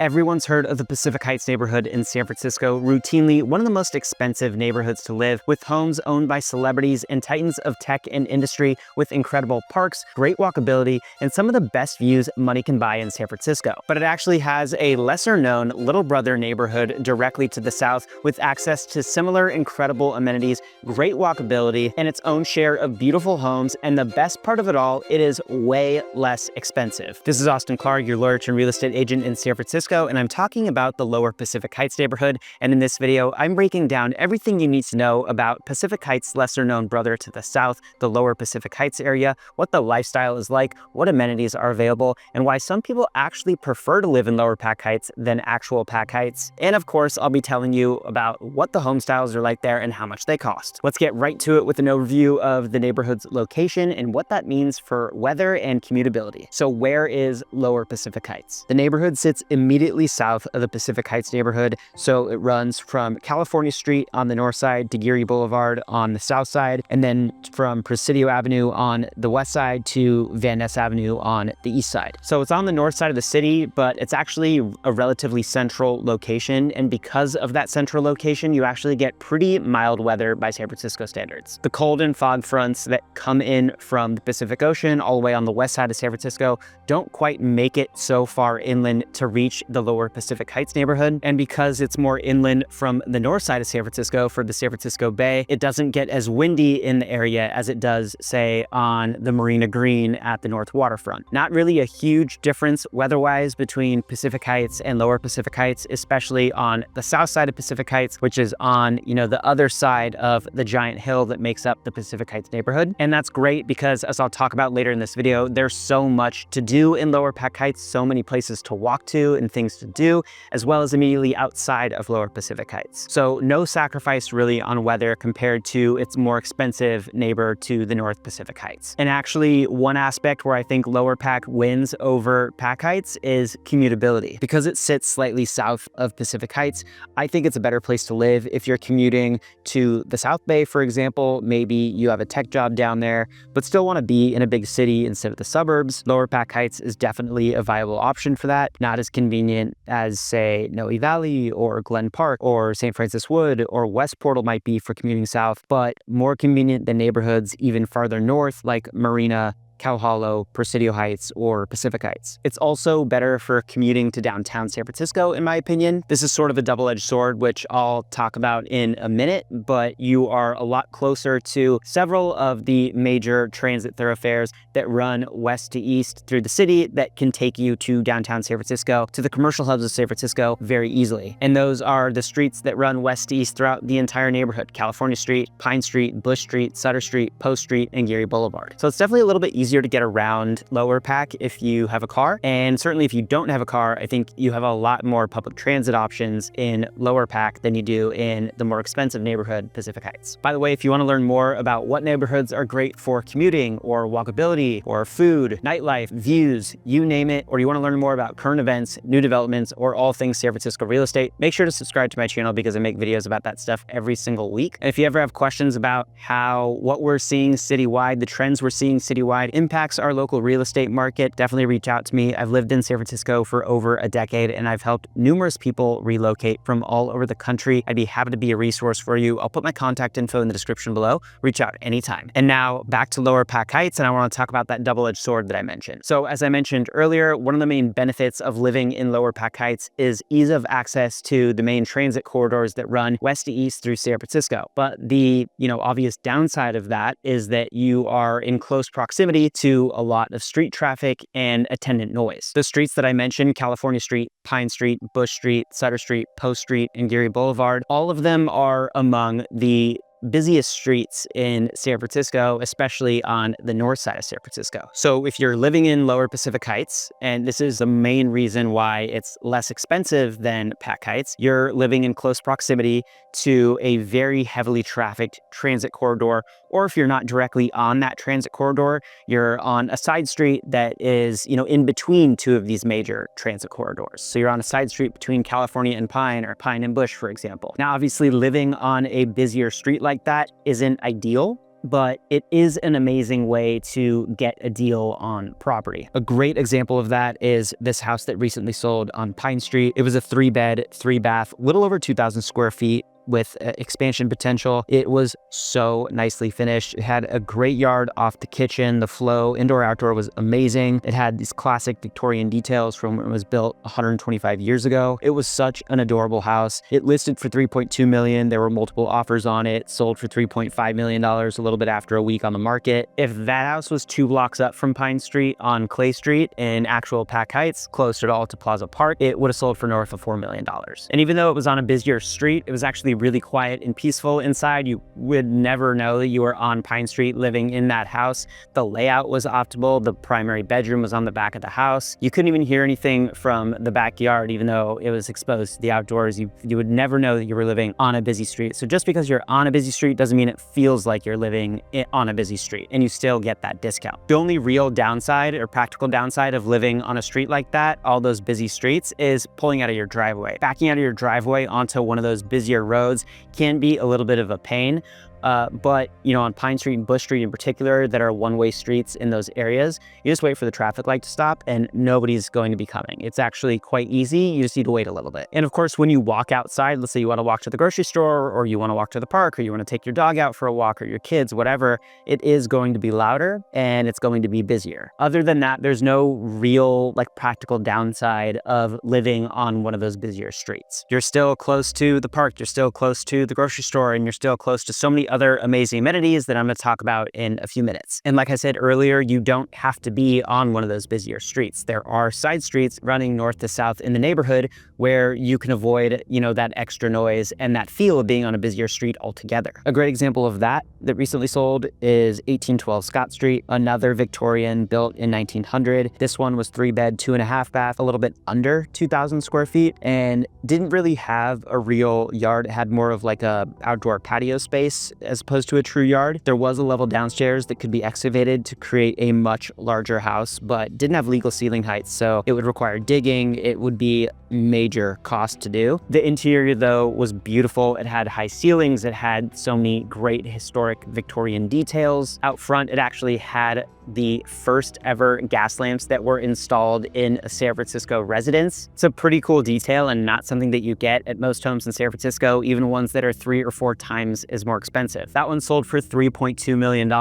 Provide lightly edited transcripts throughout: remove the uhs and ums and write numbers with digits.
Everyone's heard of the Pacific Heights neighborhood in San Francisco, routinely one of the most expensive neighborhoods to live, with homes owned by celebrities and titans of tech and industry, with incredible parks, great walkability, and some of the best views money can buy in San Francisco. But it actually has a lesser-known little brother neighborhood directly to the south, with access to similar incredible amenities, great walkability, and its own share of beautiful homes, and the best part of it all, it is way less expensive. This is Austin.klar, your lawyer turned real estate agent in San Francisco, and I'm talking about the Lower Pacific Heights neighborhood. And in this video, I'm breaking down everything you need to know about Pacific Heights' lesser-known brother to the south, the Lower Pacific Heights area, what the lifestyle is like, what amenities are available, and why some people actually prefer to live in Lower Pac Heights than actual Pac Heights. And of course, I'll be telling you about what the home styles are like there and how much they cost. Let's get right to it with an overview of the neighborhood's location and what that means for weather and commutability. So where is Lower Pacific Heights? The neighborhood sits immediately south of the Pacific Heights neighborhood. So it runs from California Street on the north side to Geary Boulevard on the south side, and then from Presidio Avenue on the west side to Van Ness Avenue on the east side. So it's on the north side of the city, but it's actually a relatively central location. And because of that central location, you actually get pretty mild weather by San Francisco standards. The cold and fog fronts that come in from the Pacific Ocean all the way on the west side of San Francisco don't quite make it so far inland to reach the Lower Pacific Heights neighborhood. And because it's more inland from the north side of San Francisco for the San Francisco Bay, it doesn't get as windy in the area as it does, say, on the Marina Green at the North Waterfront. Not really a huge difference weather-wise between Pacific Heights and Lower Pacific Heights, especially on the south side of Pacific Heights, which is on, the other side of the giant hill that makes up the Pacific Heights neighborhood. And that's great because, as I'll talk about later in this video, there's so much to do in Lower Pac Heights, so many places to walk to and things to do, as well as immediately outside of Lower Pacific Heights. So no sacrifice really on weather compared to its more expensive neighbor to the North Pacific Heights. And actually, one aspect where I think Lower Pac wins over Pac Heights is commutability. Because it sits slightly south of Pacific Heights, I think it's a better place to live if you're commuting to the South Bay, for example. Maybe you have a tech job down there, but still want to be in a big city instead of the suburbs. Lower Pac Heights is definitely a viable option for that. Not as convenient as, say, Noe Valley or Glen Park or St. Francis Wood or West Portal might be for commuting south, but more convenient than neighborhoods even farther north like Marina, Cow Hollow, Presidio Heights, or Pacific Heights. It's also better for commuting to downtown San Francisco, in my opinion. This is sort of a double-edged sword, which I'll talk about in a minute, but you are a lot closer to several of the major transit thoroughfares that run west to east through the city that can take you to downtown San Francisco, to the commercial hubs of San Francisco very easily. And those are the streets that run west to east throughout the entire neighborhood: California Street, Pine Street, Bush Street, Sutter Street, Post Street, and Geary Boulevard. So it's definitely a little bit easier to get around Lower Pac if you have a car. And certainly if you don't have a car, I think you have a lot more public transit options in Lower Pac than you do in the more expensive neighborhood, Pacific Heights. By the way, if you want to learn more about what neighborhoods are great for commuting or walkability or food, nightlife, views, you name it, or you want to learn more about current events, new developments, or all things San Francisco real estate, make sure to subscribe to my channel because I make videos about that stuff every single week. And if you ever have questions about how what we're seeing citywide, the trends we're seeing citywide impacts our local real estate market, definitely reach out to me. I've lived in San Francisco for over a decade and I've helped numerous people relocate from all over the country. I'd be happy to be a resource for you. I'll put my contact info in the description below. Reach out anytime. And now back to Lower Pac Heights, and I want to talk about that double-edged sword that I mentioned. So as I mentioned earlier, one of the main benefits of living in Lower Pac Heights is ease of access to the main transit corridors that run west to east through San Francisco. But the obvious downside of that is that you are in close proximity to a lot of street traffic and attendant noise. The streets that I mentioned, California Street, Pine Street, Bush Street, Sutter Street, Post Street, and Geary Boulevard, all of them are among the busiest streets in San Francisco, especially on the north side of San Francisco. So if you're living in Lower Pacific Heights, and this is the main reason why it's less expensive than Pac Heights, you're living in close proximity to a very heavily trafficked transit corridor, or if you're not directly on that transit corridor, you're on a side street that is, in between two of these major transit corridors. So you're on a side street between California and Pine, or Pine and Bush, for example. Now, obviously, living on a busier street like that isn't ideal, but it is an amazing way to get a deal on property. A great example of that is this house that recently sold on Pine Street. It was a 3-bed, 3-bath, little over 2,000 square feet with expansion potential. It was so nicely finished. It had a great yard off the kitchen. The flow, indoor, outdoor, was amazing. It had these classic Victorian details from when it was built 125 years ago. It was such an adorable house. It listed for $3.2 million. There were multiple offers on it. Sold for $3.5 million a little bit after a week on the market. If that house was 2 blocks up from Pine Street on Clay Street in actual Pac Heights, close at all to Plaza Park, it would have sold for north of $4 million. And even though it was on a busier street, it was actually really quiet and peaceful inside. You would never know that you were on Pine Street living in that house. The layout was optimal. The primary bedroom was on the back of the house. You couldn't even hear anything from the backyard, even though it was exposed to the outdoors. You would never know that you were living on a busy street. So just because you're on a busy street doesn't mean it feels like you're living on a busy street, and you still get that discount. The only real downside or practical downside of living on a street like that, all those busy streets, is pulling out of your driveway. Backing out of your driveway onto one of those busier roads can be a little bit of a pain. But on Pine Street and Bush Street in particular, that are one-way streets in those areas, you just wait for the traffic light to stop and nobody's going to be coming. It's actually quite easy. You just need to wait a little bit. And of course, when you walk outside, let's say you want to walk to the grocery store, or you want to walk to the park, or you want to take your dog out for a walk, or your kids, whatever, it is going to be louder and it's going to be busier. Other than that, there's no real practical downside of living on one of those busier streets. You're still close to the park, you're still close to the grocery store, and you're still close to so many other amazing amenities that I'm going to talk about in a few minutes. And like I said earlier, you don't have to be on one of those busier streets. There are side streets running north to south in the neighborhood where you can avoid, that extra noise and that feel of being on a busier street altogether. A great example of that recently sold is 1812 Scott Street, another Victorian built in 1900. This one was 3-bed, 2.5 bath, a little bit under 2,000 square feet, and didn't really have a real yard. It had more of a outdoor patio space as opposed to a true yard. There was a level downstairs that could be excavated to create a much larger house, but didn't have legal ceiling heights, so it would require digging. It would be major cost to do. The interior, though, was beautiful. It had high ceilings. It had so many great historic Victorian details. Out front, it actually had the first ever gas lamps that were installed in a San Francisco residence. It's a pretty cool detail and not something that you get at most homes in San Francisco, even ones that are 3 or 4 times as more expensive. That one sold for $3.2 million,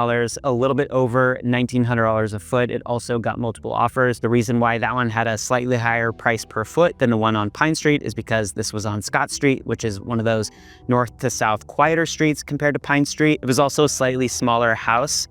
a little bit over $1,900 a foot. It also got multiple offers. The reason why that one had a slightly higher price per foot than the one on Pine Street is because this was on Scott Street, which is one of those north to south quieter streets compared to Pine Street. It was also a slightly smaller house,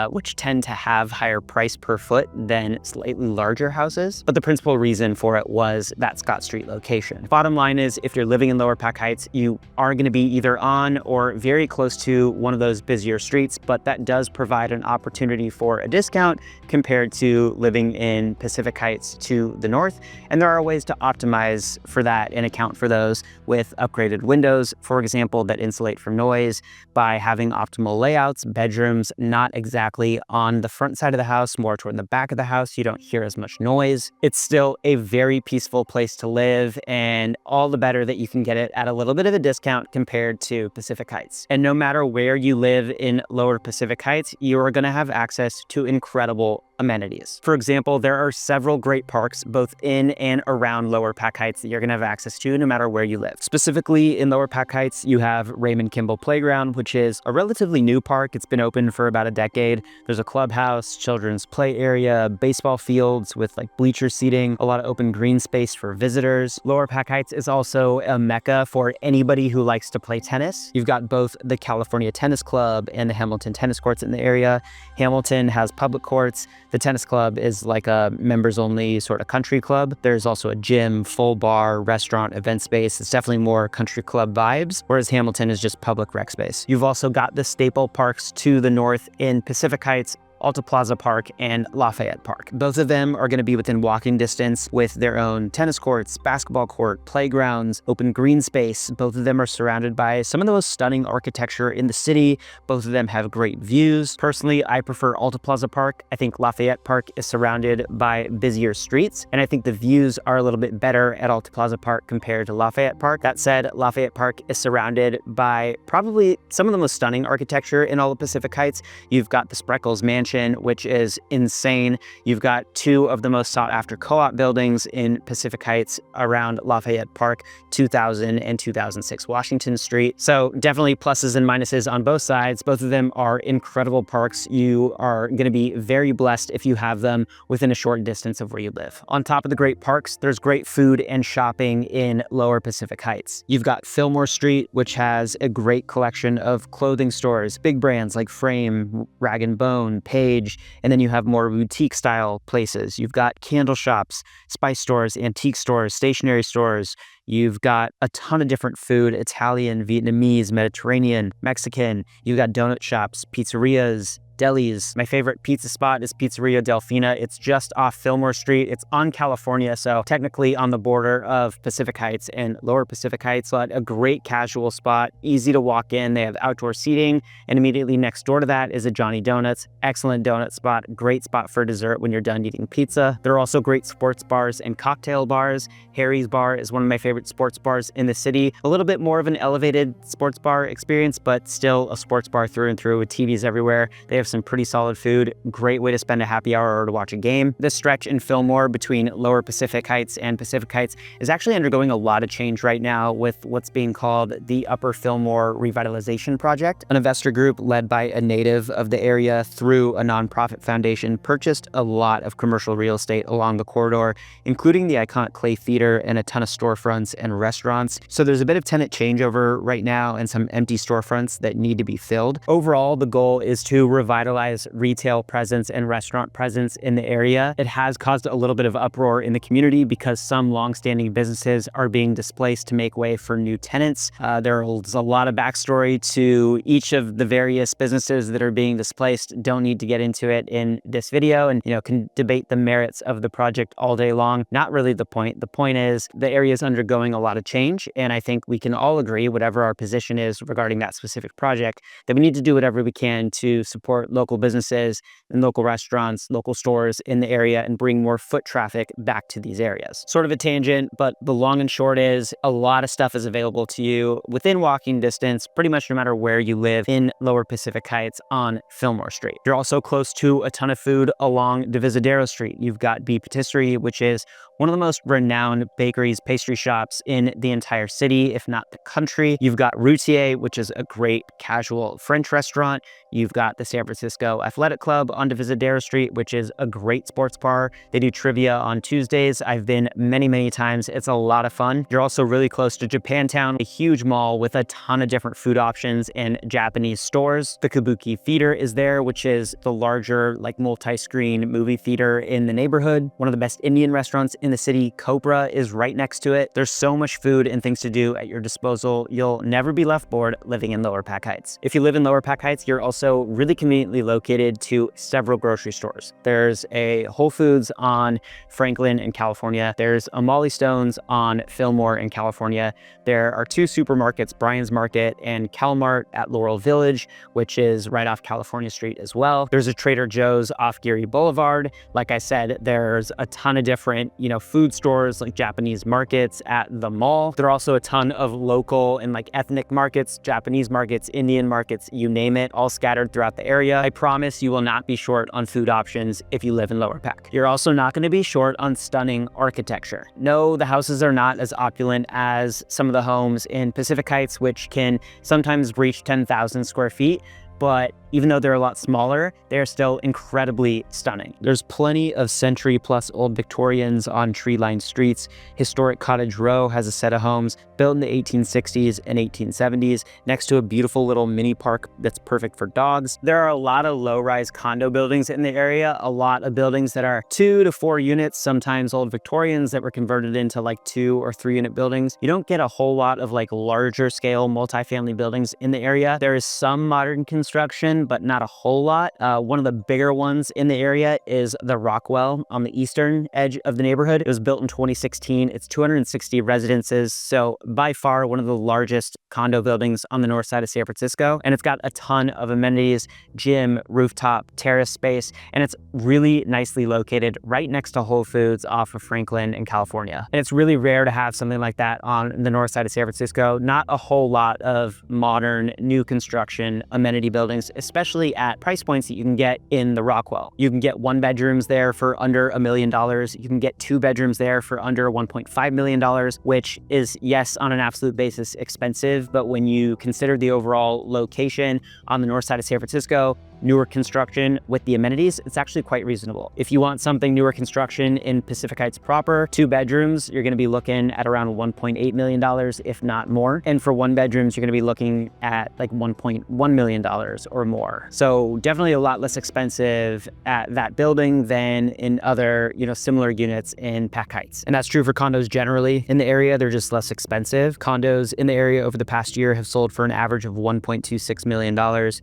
which tend to have higher price per foot than slightly larger houses. But the principal reason for it was that Scott Street location. Bottom line is, if you're living in Lower Pac Heights, you are going to be either on or very close to one of those busier streets, but that does provide an opportunity for a discount compared to living in Pacific Heights to the north. And there are ways to optimize for that and account for those with upgraded windows, for example, that insulate from noise, by having optimal layouts, bedrooms not exactly on the front side of the house, more toward the back of the house. You don't hear as much noise. It's still a very peaceful place to live, and all the better that you can get it at a little bit of a discount compared to Pacific Heights. And no matter where you live in Lower Pacific Heights, you are going to have access to incredible amenities. For example, there are several great parks both in and around Lower Pac Heights that you're going to have access to no matter where you live. Specifically in Lower Pac Heights, you have Raymond Kimball Playground, which is a relatively new park. It's been open for about a decade. There's a clubhouse, children's play area, baseball fields with bleacher seating, a lot of open green space for visitors. Lower Pac Heights is also a mecca for anybody who likes to play tennis. You've got both the California Tennis Club and the Hamilton tennis courts in the area. Hamilton has public courts. The tennis club is like a members-only sort of country club. There's also a gym, full bar, restaurant, event space. It's definitely more country club vibes, whereas Hamilton is just public rec space. You've also got the staple parks to the north in Pacific Heights, Alta Plaza Park and Lafayette Park. Both of them are going to be within walking distance with their own tennis courts, basketball court, playgrounds, open green space. Both of them are surrounded by some of the most stunning architecture in the city. Both of them have great views. Personally, I prefer Alta Plaza Park. I think Lafayette Park is surrounded by busier streets, and I think the views are a little bit better at Alta Plaza Park compared to Lafayette Park. That said, Lafayette Park is surrounded by probably some of the most stunning architecture in all of Pacific Heights. You've got the Spreckles Mansion, which is insane. You've got two of the most sought after co-op buildings in Pacific Heights around Lafayette Park, 2000 and 2006 Washington Street. So definitely pluses and minuses on both sides. Both of them are incredible parks. You are going to be very blessed if you have them within a short distance of where you live. On top of the great parks, there's great food and shopping in Lower Pacific Heights. You've got Fillmore Street, which has a great collection of clothing stores, big brands like Frame, Rag & Bone, Page, and then you have more boutique style places. You've got candle shops, spice stores, antique stores, stationery stores. You've got a ton of different food, Italian, Vietnamese, Mediterranean, Mexican. You've got donut shops, pizzerias, delis. My favorite pizza spot is Pizzeria Delfina. It's just off Fillmore Street. It's on California, so technically on the border of Pacific Heights and Lower Pacific Heights. So a great casual spot, easy to walk in. They have outdoor seating, and immediately next door to that is a Johnny Donuts. Excellent donut spot, great spot for dessert when you're done eating pizza. There are also great sports bars and cocktail bars. Harry's Bar is one of my favorite sports bars in the city. A little bit more of an elevated sports bar experience, but still a sports bar through and through with TVs everywhere. They have some pretty solid food. Great way to spend a happy hour or to watch a game. This stretch in Fillmore between Lower Pacific Heights and Pacific Heights is actually undergoing a lot of change right now with what's being called the Upper Fillmore Revitalization Project. An investor group led by a native of the area through a nonprofit foundation purchased a lot of commercial real estate along the corridor, including the iconic Clay Theater and a ton of storefronts and restaurants. So there's a bit of tenant changeover right now and some empty storefronts that need to be filled. Overall, the goal is to revitalize retail presence and restaurant presence in the area. It has caused a little bit of uproar in the community because some longstanding businesses are being displaced to make way for new tenants. There's a lot of backstory to each of the various businesses that are being displaced. Don't need to get into it in this video, and can debate the merits of the project all day long. Not really the point. The point is the area is undergoing a lot of change, and I think we can all agree, whatever our position is regarding that specific project, that we need to do whatever we can to support local businesses and local restaurants, local stores in the area, and bring more foot traffic back to these areas. Sort of a tangent, but the long and short is a lot of stuff is available to you within walking distance, pretty much no matter where you live in Lower Pacific Heights on Fillmore Street. You're also close to a ton of food along Divisadero Street. You've got B Patisserie, which is one of the most renowned bakeries, pastry shops in the entire city, if not the country. You've got Routier, which is a great casual French restaurant. You've got the San Francisco Athletic Club on Divisadero Street, which is a great sports bar. They do trivia on Tuesdays. I've been many, many times. It's a lot of fun. You're also really close to Japantown, a huge mall with a ton of different food options and Japanese stores. The Kabuki Theater is there, which is the larger, multi-screen movie theater in the neighborhood. One of the best Indian restaurants in the city, Cobra, is right next to it. There's so much food and things to do at your disposal. You'll never be left bored living in Lower Pac Heights. If you live in Lower Pac Heights, you're also really conveniently located to several grocery stores. There's a Whole Foods on Franklin in California. There's a Molly Stone's on Fillmore in California. There are two supermarkets, Bryan's Market and Calmart at Laurel Village, which is right off California Street as well. There's a Trader Joe's off Geary Boulevard. Like I said, there's a ton of different, food stores like Japanese markets at the mall. There are also a ton of local and ethnic markets, Japanese markets, Indian markets, you name it, all scattered throughout the area. I promise you will not be short on food options if you live in Lower Pac. You're also not going to be short on stunning architecture. No, the houses are not as opulent as some of the homes in Pacific Heights, which can sometimes reach 10,000 square feet. But even though they're a lot smaller, they're still incredibly stunning. There's plenty of century-plus old Victorians on tree-lined streets. Historic Cottage Row has a set of homes built in the 1860s and 1870s next to a beautiful little mini park that's perfect for dogs. There are a lot of low-rise condo buildings in the area, a lot of buildings that are 2 to 4 units, sometimes old Victorians that were converted into 2 or 3 unit buildings. You don't get a whole lot of larger scale multifamily buildings in the area. There is some modern construction construction, but not a whole lot. One of the bigger ones in the area is the Rockwell on the eastern edge of the neighborhood. It was built in 2016. It's 260 residences, so by far one of the largest condo buildings on the north side of San Francisco. And it's got a ton of amenities, gym, rooftop, terrace space, and it's really nicely located right next to Whole Foods off of Franklin in California. And it's really rare to have something like that on the north side of San Francisco. Not a whole lot of modern, new construction amenity buildings, especially at price points that you can get in the Rockwell. You can get 1-bedrooms there for under $1 million. You can get 2-bedrooms there for under $1.5 million, which is, yes, on an absolute basis expensive, but when you consider the overall location on the north side of San Francisco, newer construction with the amenities, it's actually quite reasonable. If you want something newer construction in Pacific Heights proper, 2 bedrooms, you're gonna be looking at around $1.8 million, if not more. And for 1-bedrooms, you're gonna be looking at like $1.1 million or more. So definitely a lot less expensive at that building than in other, similar units in Pac Heights. And that's true for condos generally in the area. They're just less expensive. Condos in the area over the past year have sold for an average of $1.26 million,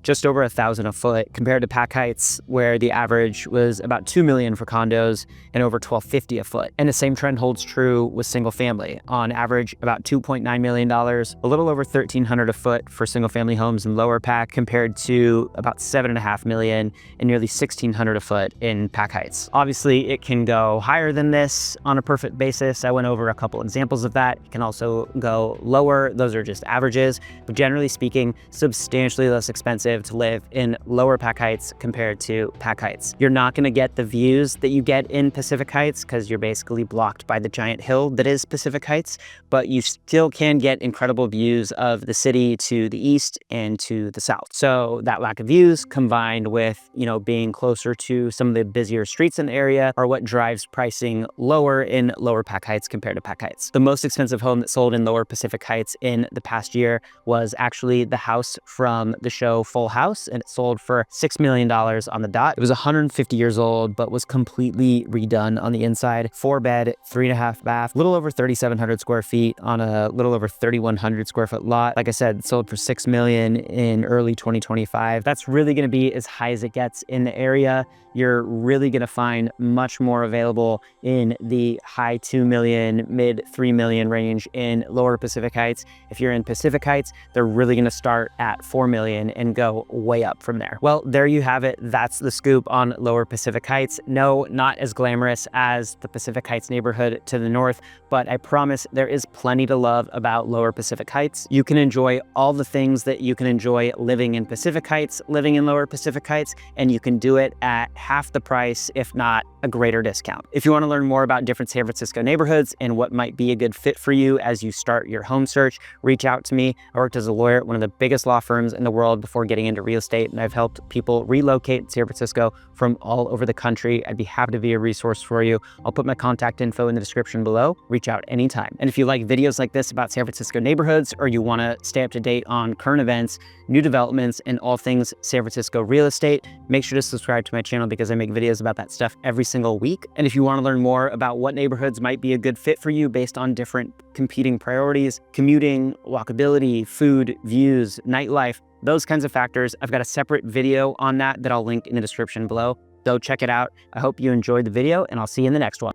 just over $1,000 a foot, compared to Pac Heights, where the average was about $2 million for condos and over $1,250 a foot. And the same trend holds true with single family. On average, about $2.9 million, a little over $1,300 a foot for single family homes in Lower Pac, compared to about $7.5 million and nearly $1,600 a foot in Pac Heights. Obviously, it can go higher than this on a perfect basis. I went over a couple examples of that. It can also go lower. Those are just averages, but generally speaking, substantially less expensive to live in Lower Pac Heights compared to Pac Heights. You're not going to get the views that you get in Pacific Heights because you're basically blocked by the giant hill that is Pacific Heights, but you still can get incredible views of the city to the east and to the south. So that lack of views combined with, being closer to some of the busier streets in the area are what drives pricing lower in Lower Pac Heights compared to Pac Heights. The most expensive home that sold in Lower Pacific Heights in the past year was actually the house from the show Full House, and it sold for $6 million on the dot. It was 150 years old, but was completely redone on the inside. 4-bed, 3.5 bath, a little over 3,700 square feet on a little over 3,100 square foot lot. Like I said, it sold for $6 million in early 2025. That's really going to be as high as it gets in the area. You're really going to find much more available in the high 2 million, mid 3 million range in Lower Pacific Heights. If you're in Pacific Heights, they're really going to start at 4 million and go way up from there. Well, there you have it. That's the scoop on Lower Pacific Heights. No, not as glamorous as the Pacific Heights neighborhood to the north, but I promise there is plenty to love about Lower Pacific Heights. You can enjoy all the things that you can enjoy living in Pacific Heights, living in Lower Pacific Heights, and you can do it at half the price, if not a greater discount. If you want to learn more about different San Francisco neighborhoods and what might be a good fit for you as you start your home search, reach out to me. I worked as a lawyer at one of the biggest law firms in the world before getting into real estate, and I've helped people relocate to San Francisco from all over the country. I'd be happy to be a resource for you. I'll put my contact info in the description below. Reach out anytime. And if you like videos like this about San Francisco neighborhoods, or you want to stay up to date on current events, new developments, and all things San Francisco real estate, make sure to subscribe to my channel because I make videos about that stuff every single week. And if you want to learn more about what neighborhoods might be a good fit for you based on different competing priorities, commuting, walkability, food, views, nightlife, those kinds of factors, I've got a separate video on that I'll link in the description below. Go check it out. I hope you enjoyed the video, and I'll see you in the next one.